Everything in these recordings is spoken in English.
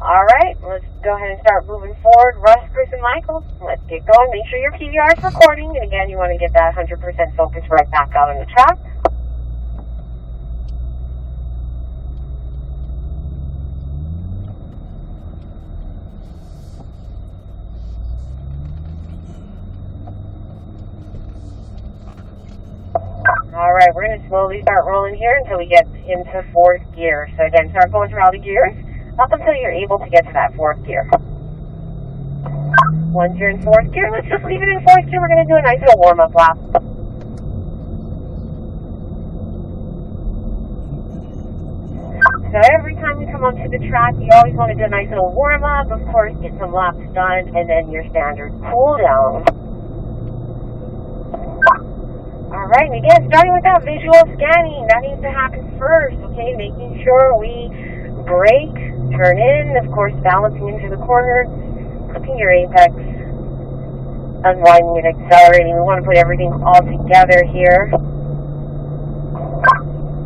Alright, let's go ahead and start moving forward. Russ, Chris, and Michael, let's get going. Make sure your PVR is recording. And again, you want to get that 100% focus right back out on the track. Alright, we're going to slowly start rolling here until we get into fourth gear. So again, start going through all the gears up until you're able to get to that fourth gear. Once you're in fourth gear, let's just leave it in fourth gear. We're going to do a nice little warm-up lap. So every time you come onto the track, you always want to do a nice little warm-up. Of course, get some laps done, and then your standard cool-down. Alright, and again, starting with that visual scanning, that needs to happen first, okay? Making sure we brake, turn in, of course, balancing into the corner, clipping your apex, unwinding and accelerating. We want to put everything all together here.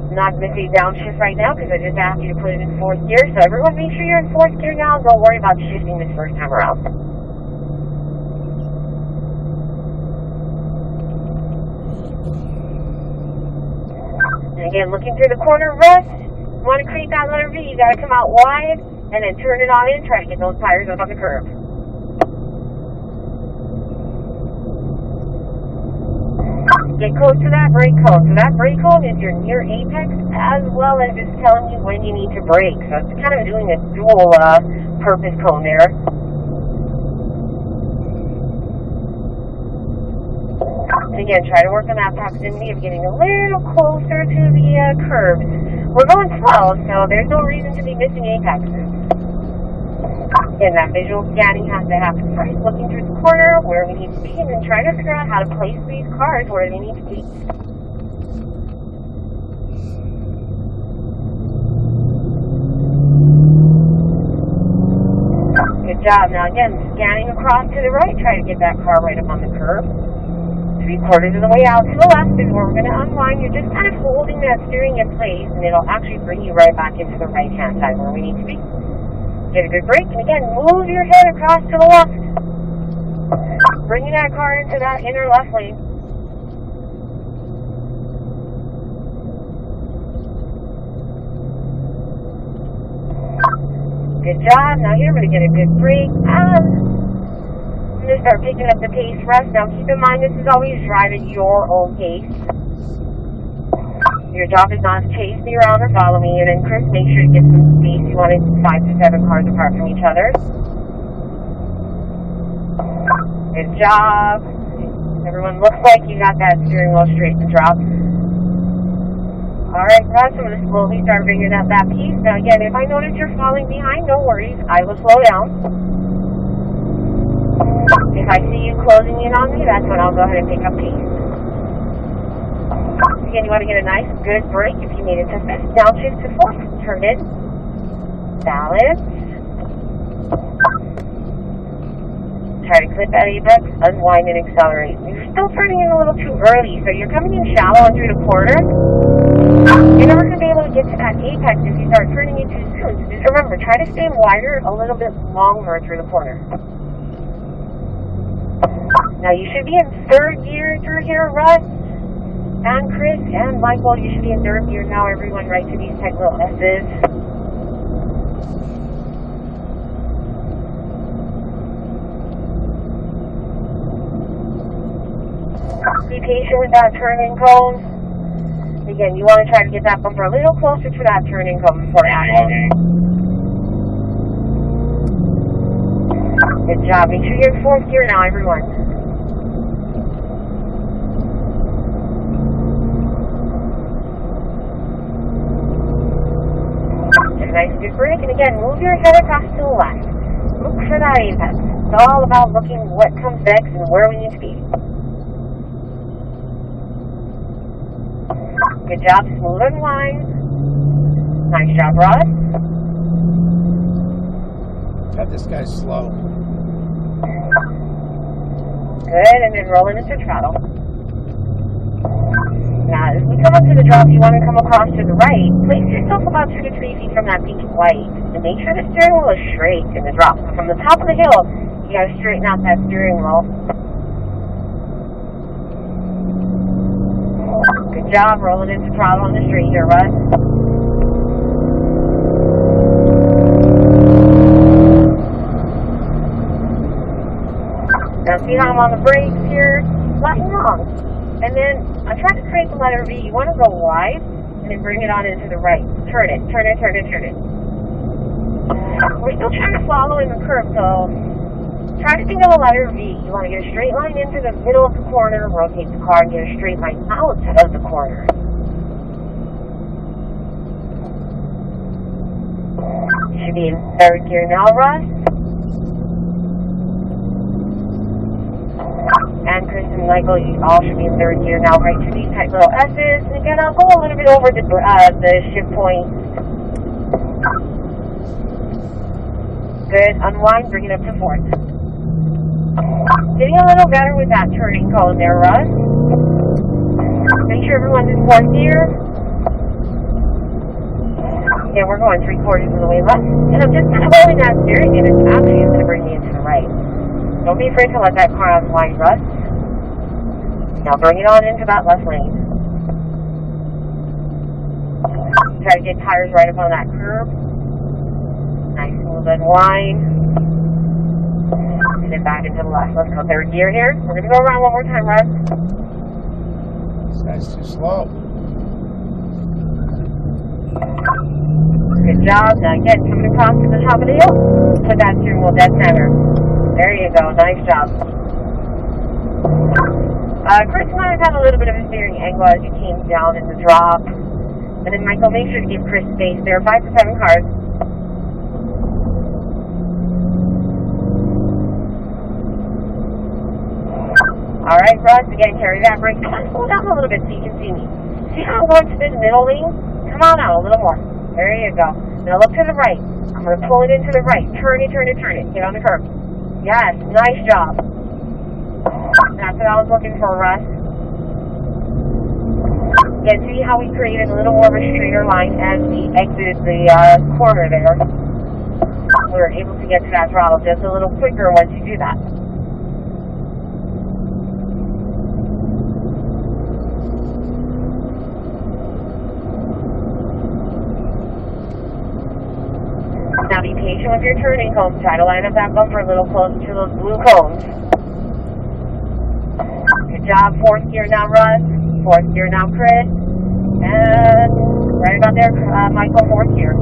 I'm not going to say downshift right now because I just asked you to put it in fourth gear. So everyone make sure you're in fourth gear now. Don't worry about shifting this first time around. And again, looking through the corner, rest. You want to create that letter V, you got to come out wide and then turn it on in, try to get those tires up on the curb. Get close to that brake cone. So that brake cone is your near apex as well as it's telling you when you need to brake. So it's kind of doing a dual purpose cone there. And again, try to work on that proximity of getting a little closer to the curbs. We're going slow, so there's no reason to be missing apexes. Again, that visual scanning has to happen first, looking through the corner where we need to be, and then trying to figure out how to place these cars where they need to be. Good job. Now again, scanning across to the right, try to get that car right up on the curb. 3/4 of the way out to the left is where we're going to unwind. You're just kind of holding that steering in place, and it'll actually bring you right back into the right-hand side where we need to be. Get a good brake, and again, move your head across to the left. Bringing that car into that inner left lane. Good job. Now here we're going to get a good brake. I'm going to start picking up the pace rest. Now keep in mind this is always driving your own pace. Your job is not to chase me around or follow me. And then Chris, make sure to get some space. You want it 5 to 7 cars apart from each other. Good job. Everyone looks like you got that steering wheel straight to drop. Alright, Russ, I'm going to slowly start bringing up that pace. Now again, if I notice you're falling behind, no worries. I will slow down. If I see you closing in on me, that's when I'll go ahead and pick up pace. Again, you want to get a nice, good brake if you need it to fifth. Downshift to fourth. Turn in. Balance. Try to clip that apex, unwind and accelerate. You're still turning in a little too early, so you're coming in shallow and through the corner. You're never going to be able to get to that apex if you start turning in too soon. So just remember, try to stay wider a little bit longer through the corner. Now you should be in third gear through here, Russ, and Chris, and Michael. You should be in third gear now, everyone, right to these tight little S's. Be patient with that turning cone. Again, you want to try to get that bumper a little closer to that turning cone before acting. Good job. Make sure you're in fourth gear now, everyone. Nice good brake, and again, move your head across to the left. Look for that apex. It's all about looking what comes next and where we need to be. Good job, smooth and line. Nice job, Russ. God, this guy's slow. Good, and then rolling into throttle. Now, as we come up to the drop, you want to come across to the right. Place yourself about 2 to 3 feet from that pink and white. And make sure the steering wheel is straight in the drop. So from the top of the hill, you got to straighten out that steering wheel. Good job rolling into throttle on the straight here, Russ. Now see how I'm on the brakes here? Light and wrong. And then I'm trying to create the letter V. You want to go wide and then bring it on into the right. Turn it, turn it, turn it, turn it. We're still trying to follow in the curve, so try to think of a letter V. You want to get a straight line into the middle of the corner, rotate the car, and get a straight line out of the corner. Should be in third gear now, Russ. And Chris and Michael, you all should be in third gear now, right to these tight little S's. And again, I'll go a little bit over the shift point. Good. Unwind, bring it up to fourth. Getting a little better with that turning cone there, Russ. Make sure everyone's in fourth gear. Yeah, we're going 3/4 of the way left. And I'm just kind of holding that steering, and it's actually going to bring me into the right. Don't be afraid to let that car unwind, Russ. Now bring it on into that left lane. Try to get tires right up on that curb. Nice smooth unwind. And then back into the left. Let's go third gear here. We're going to go around one more time, Russ. This guy's too slow. Good job. Now again, coming across to the top of the hill. Put that steering wheel dead center. There you go. Nice job. Chris might have had a little bit of a steering angle as you came down in the drop. And then Michael, make sure to give Chris space there. 5 to 7 cars. Alright, Russ, again, carry that brake. Slow down a little bit so you can see me. See how I'm going to this middle lane? Come on out a little more. There you go. Now look to the right. I'm going to pull it into the right. Turn it, turn it, turn it. Get on the curb. Yes, nice job. That's what I was looking for, Russ. Again, see how we created a little more of a straighter line as we exited the corner there. We were able to get to that throttle just a little quicker once you do that. Now be patient with your turning cones. Try to line up that bumper a little closer to those blue cones. Good job. Fourth gear now, Russ. Fourth gear now, Chris. And right about there, Michael, fourth gear.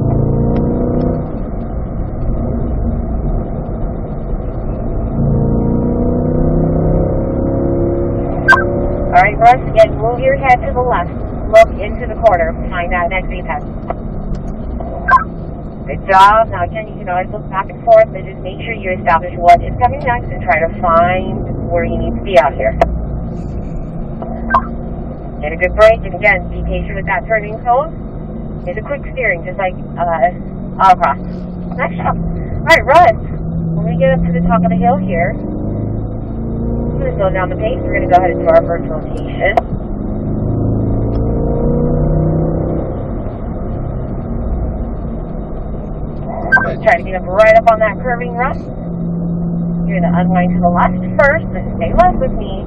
Alright, Russ, again, move your head to the left. Look into the corner. Find that next V-test. Good job. Now again, you can always look back and forth, but just make sure you establish what is coming next and try to find where you need to be out here. Get a good brake, and again, be patient with that turning cone. Get a quick steering, just like autocross. Nice job. Alright, Russ. When we get up to the top of the hill here, I'm going to slow down the pace. We're going to go ahead into our first rotation. Try to get up right up on that curving, Russ. You're going to unwind to the left first, and stay left with me.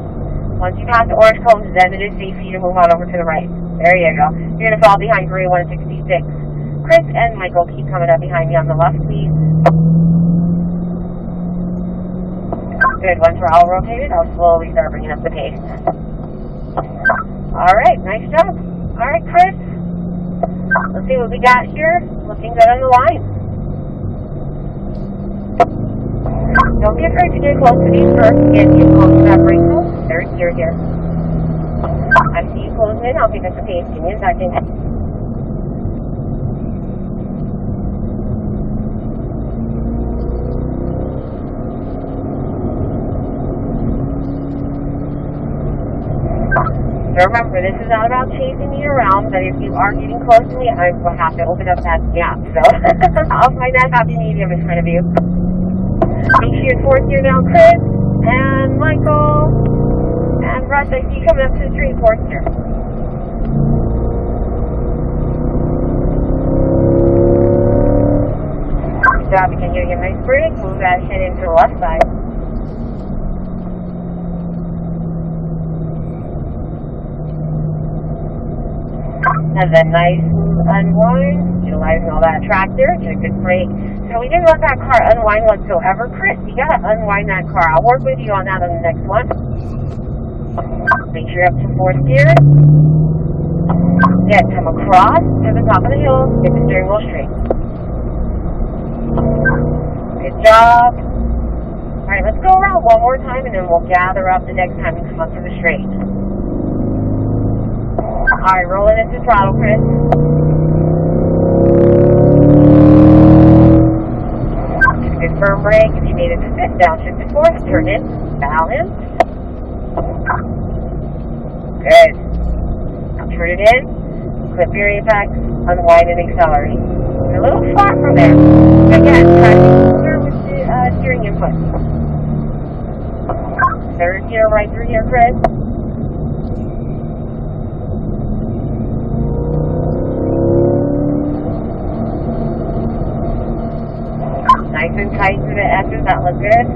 Once you pass the orange cones, then it is safe for you to move on over to the right. There you go. You're going to fall behind Gray 166. Chris and Michael, keep coming up behind me on the left, please. Good. Once we're all rotated, I'll slowly start bringing up the pace. Alright, nice job. Alright, Chris. Let's see what we got here. Looking good on the line. Don't be afraid to get close to these first. Get close to that brake zone. Third gear here. I see you closing in. I'll pick up the pace. Give me a second. So remember, this is not about chasing me around, but if you are getting close to me, I will have to open up that gap. So I'll find that happy medium in front of you. Make sure you're fourth gear now, Chris, and Michael, and Russ. I see you coming up to the street, fourth gear. job. You can get a nice break. Move that head into the left side. And then nice unwind, utilizing all that track there, get a good break. So we didn't let that car unwind whatsoever. Chris, you gotta unwind that car. I'll work with you on that on the next one. Make sure you're up to fourth gear. Then come across to the top of the hill, get the steering wheel straight. Good job. Alright, let's go around one more time and then we'll gather up the next time we come up to the straight. Alright, roll it into throttle, Chris. Get a good firm brake. If you made it to fifth, downshift to fourth, turn in, balance. Good. Now turn it in, clip your apex, unwind and accelerate. You're a little far from there. Again, try to be closer with the steering input. Third gear, right through here, Chris. Nice and tight to the S's, that looks good.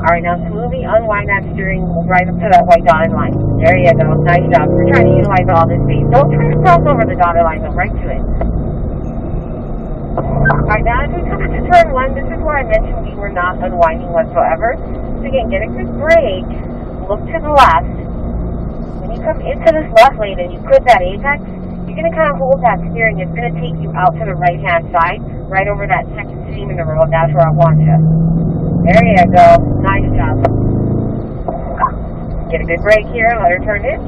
Alright, now smoothly unwind that steering right up to that white dotted line. There you go, nice job. We're trying to utilize all this space. Don't try to cross over the dotted line, go right to it. Alright, now as we come into turn one, this is where I mentioned we were not unwinding whatsoever. So again, get a good break, look to the left. When you come into this left lane and you clip that apex, you're going to kind of hold that steering. It's going to take you out to the right-hand side, right over that second seam in the road. That's where I want you. There you go. Nice job. Get a good break here. Let her turn in.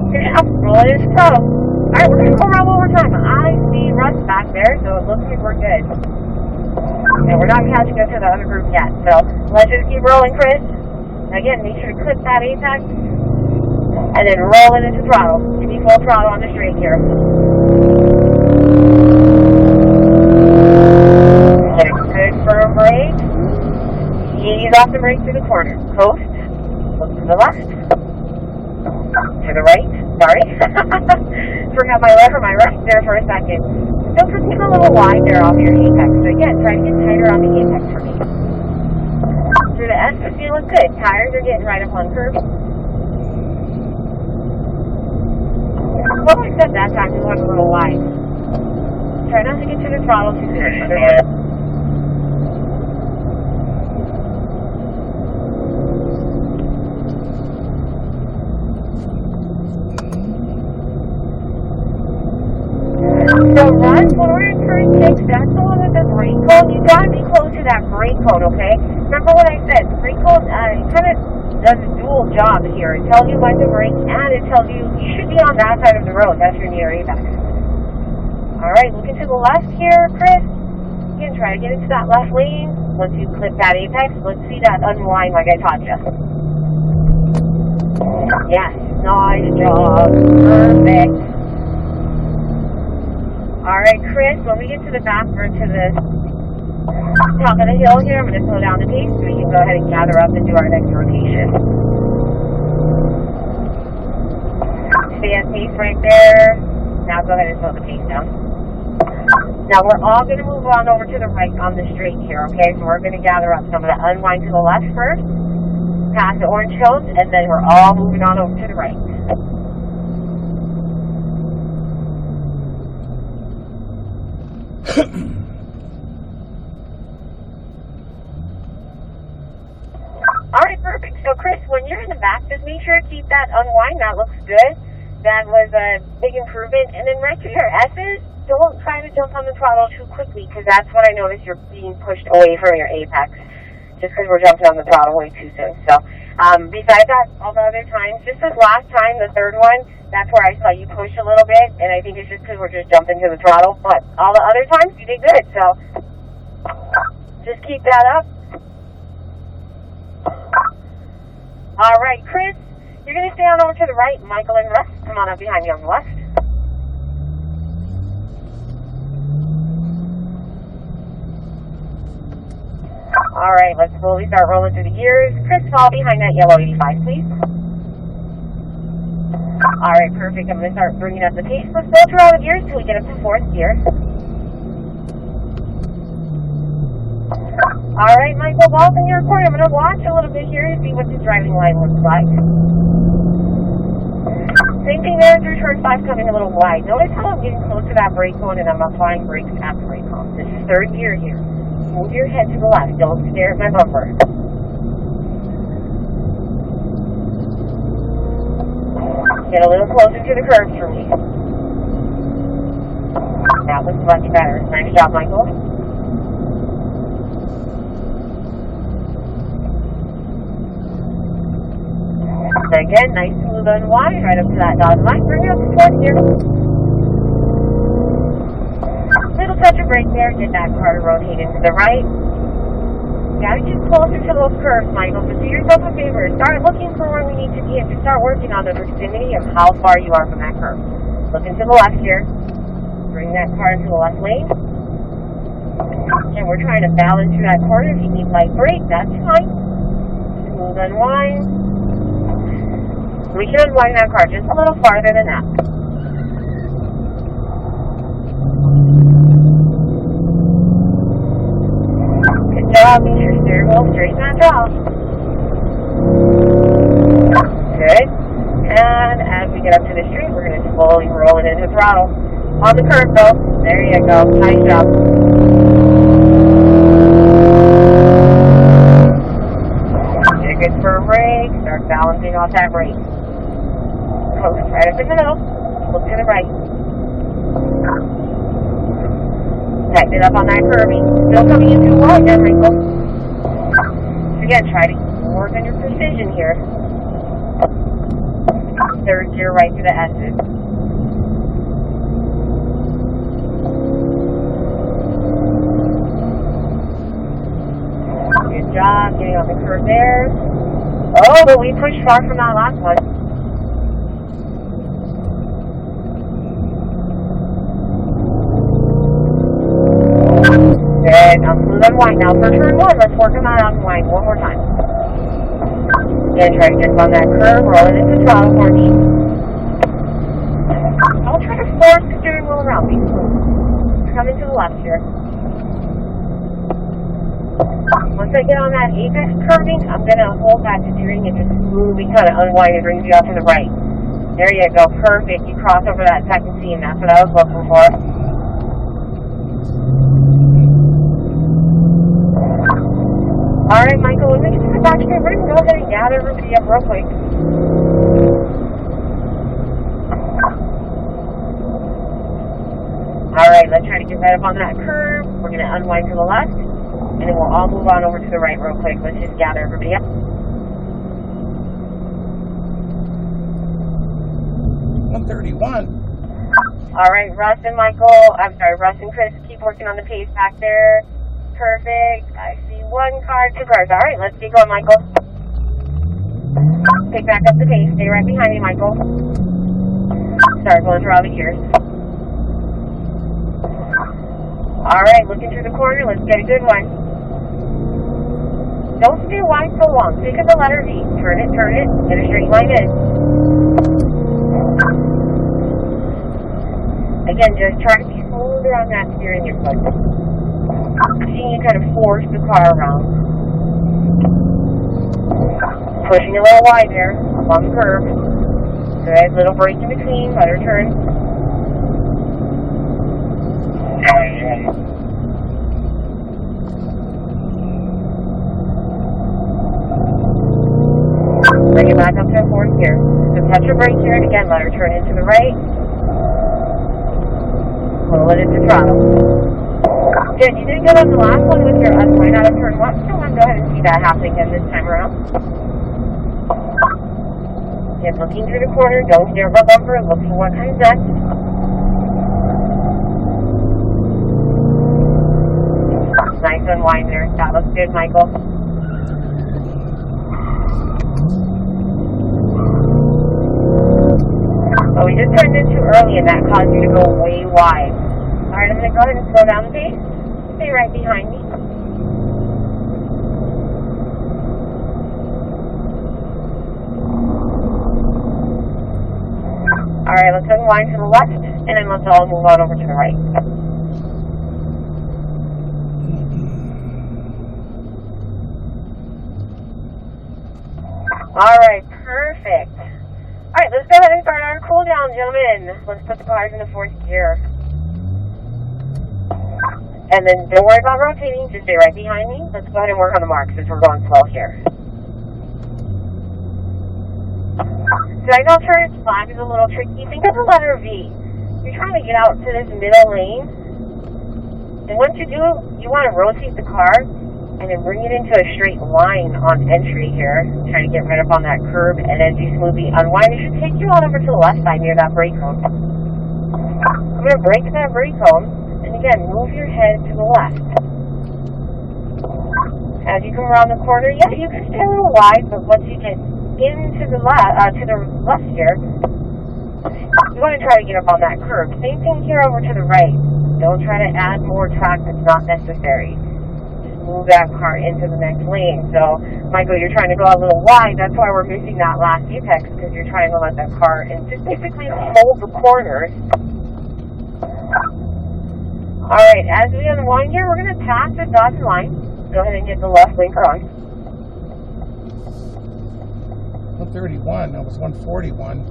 Good job. Roll it into throttle. Alright, we're going to go around one more time. I see Russ back there, so it looks like we're good. And we're not catching up to the other group yet. So let's just keep rolling, Chris. Again, make sure to clip that apex. And then roll it into throttle. Give me full throttle on the straight here. Get a good firm brake. Ease off the brake to the corner. Coast. Look to the left. To the right. Sorry. Forgot my left or my right there for a second. Don't forget a little wide there off your apex. So again, try to get tighter on the apex for me. Through the S, it's feeling good. Tires are getting right up on curve. What I said that time, we went a little wide. Try not to get to the throttle too soon. So Russ, when we're in turn 6, that's the one with the brake cone. You gotta be close to that brake cone, okay? Remember what I said, the brake cone kind of does a dual job here. It tells you when to brake and it tells you should be on that side of the road. That's your near apex. Alright, looking to the left here, Chris. Again, try to get into that left lane. Once you clip that apex, let's see that unwind like I taught you. Yes, nice job. Perfect. Alright, Chris, when we get to the back or to the top of the hill here, I'm going to slow down the pace so we can go ahead and gather up and do our next rotation. Stay at pace right there. Now go ahead and slow the pace down. Now we're all going to move on over to the right on the straight here, okay? So we're going to gather up. So I'm going to unwind to the left first, past the orange cones, and then we're all moving on over to the right. Alright, perfect. So Chris, when you're in the back, just make sure to keep that unwind. That looks good. That was a big improvement. And then right to your S's, don't try to jump on the throttle too quickly, because that's when I notice you're being pushed away from your apex, just because we're jumping on the throttle way too soon. So besides that, all the other times, just this last time, the third one, that's where I saw you push a little bit, and I think it's just because we're just jumping to the throttle. But all the other times, you did good. So just keep that up. All right, Chris, you're going to stay on over to the right. Michael and Russ, come on up behind me on the left. All right, let's slowly start rolling through the gears. Chris, fall behind that yellow 85, please. Alright, perfect. I'm going to start bringing up the pace. Let's go through all the gears till we get up to 4th gear. Alright, Michael, balls in your corner. I'm going to watch a little bit here to see what the driving line looks like. Same thing there through turn 5, coming a little wide. Notice how I'm getting close to that brake cone and I'm applying brakes at the brake cone. This is 3rd gear here. Move your head to the left. Don't stare at my bumper. Get a little closer to the curves for me. That was much better. Nice job, Michael. Again, nice smooth unwind right up to that dotted line. Bring it up to 4th gear. Little touch of brake there. Get that car to rotate into the right. Gotta get closer to those curves, Michael. So do yourself a favor. Start looking for where we need to be and just start working on the proximity of how far you are from that curve. Looking to the left here. Bring that car into the left lane. And we're trying to balance through that corner. If you need light brake, that's fine. Smooth unwind. We can unwind that car just a little farther than that. Good job. Make your steering wheel straight in that draw. Good. And as we get up to the street, we're going to slowly roll it into throttle. On the curve, though. There you go. Nice job. Get a good firm brake. Start balancing off that brake. Coast right up in the middle. Look to the right. Tighten it up on that curving. Still coming in too wide there, Michael. Again, try to work on your precision here. 3rd gear right to the S's. Good job getting on the curve there. Oh, but we pushed far from that last one. Good. Now smooth unwind. Now for turn 1, let's work on that unwind one more time. Again, try to get on that curve, roll it into throttle for me. I'll try to force the steering wheel around. Be smooth. Coming to the left here. Once I get on that apex curving, I'm going to hold that steering and just smoothly kind of unwind and brings you out to the right. There you go. Perfect. You cross over that 2nd seam. That's what I was looking for. Alright, Michael, when we get to the back straight, we're going to go ahead and gather everybody up real quick. Alright, let's try to get that up on that curve. We're going to unwind to the left, and then we'll all move on over to the right real quick. Let's just gather everybody up. 131. Alright, Russ and Chris, keep working on the pace back there. Perfect. I see 1 car, 2 cars. Alright, let's get going, Michael. Pick back up the pace. Stay right behind me, Michael. Start going through all the gears. Alright, looking through the corner. Let's get a good one. Don't stay wide so long. Pick up the letter V. Turn it. Get a straight line in. Again, just try to be smoother on that steering input. Seeing you kind of force the car around. Pushing a little wide there, up on the curve. Good, little break in between, let her turn. Bring it back up to 4th gear. So touch your brake here, and again, let her turn into the right. Roll it into throttle. Good, you did good on the last one with your unwind out of turn 1, so I'm going to go ahead and see that happening again this time around. Again, looking through the corner, don't stare at the bumper, look for what comes next. Nice unwind there, that looks good, Michael. Oh, we just turned in too early and that caused you to go way wide. Alright, I'm going to go ahead and slow down the pace. Stay right behind me. Alright, let's unwind to the left, and then let's all move on over to the right. Alright, perfect. Alright, let's go ahead and start our cool down, gentlemen. Let's put the cars in the fourth gear. And then don't worry about rotating, just stay right behind me. Let's go ahead and work on the marks since we're going slow here. So I know turn flag is a little tricky. Think of the letter V. You're trying to get out to this middle lane. And once you do, you want to rotate the car and then bring it into a straight line on entry here. Try to get right up on that curb and then do smoothly unwind. It should take you on over to the left side near that brake cone. I'm going to brake that brake cone. And again, move your head to the left. As you come around the corner, yeah, you can stay a little wide, but once you get into the left here, you want to try to get up on that curb. Same thing here over to the right. Don't try to add more track that's not necessary. Just move that car into the next lane. So, Michael, you're trying to go a little wide. That's why we're missing that last apex, because you're trying to let that car in. Just basically hold the corners. Alright, as we unwind here, we're going to pass the dotted line. Go ahead and get the left blinker on. 131, that was 141.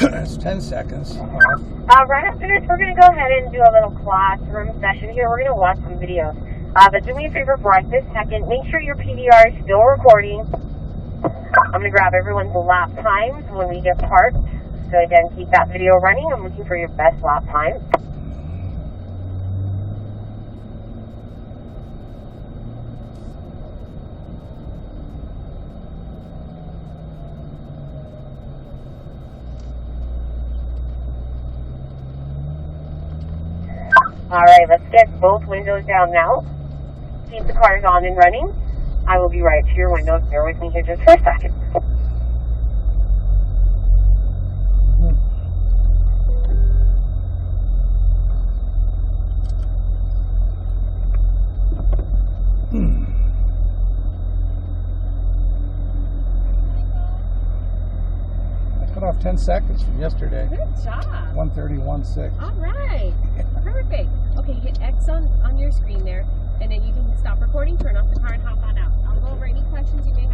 That's 10 seconds off. Right after this, we're going to go ahead and do a little classroom session here. We're going to watch some videos. But do me a favor right this second. Make sure your PDR is still recording. I'm going to grab everyone's lap times when we get parked. So again, keep that video running. I'm looking for your best lap time. Alright, let's get both windows down now. Keep the cars on and running. I will be right to your windows. Bear with me here just for a second. I cut off 10 seconds from yesterday. Good job. 131.6. All right. Perfect. Okay, hit X on your screen there, and then you can stop recording, turn off the car, and hop on out. I'll go over any questions you may have.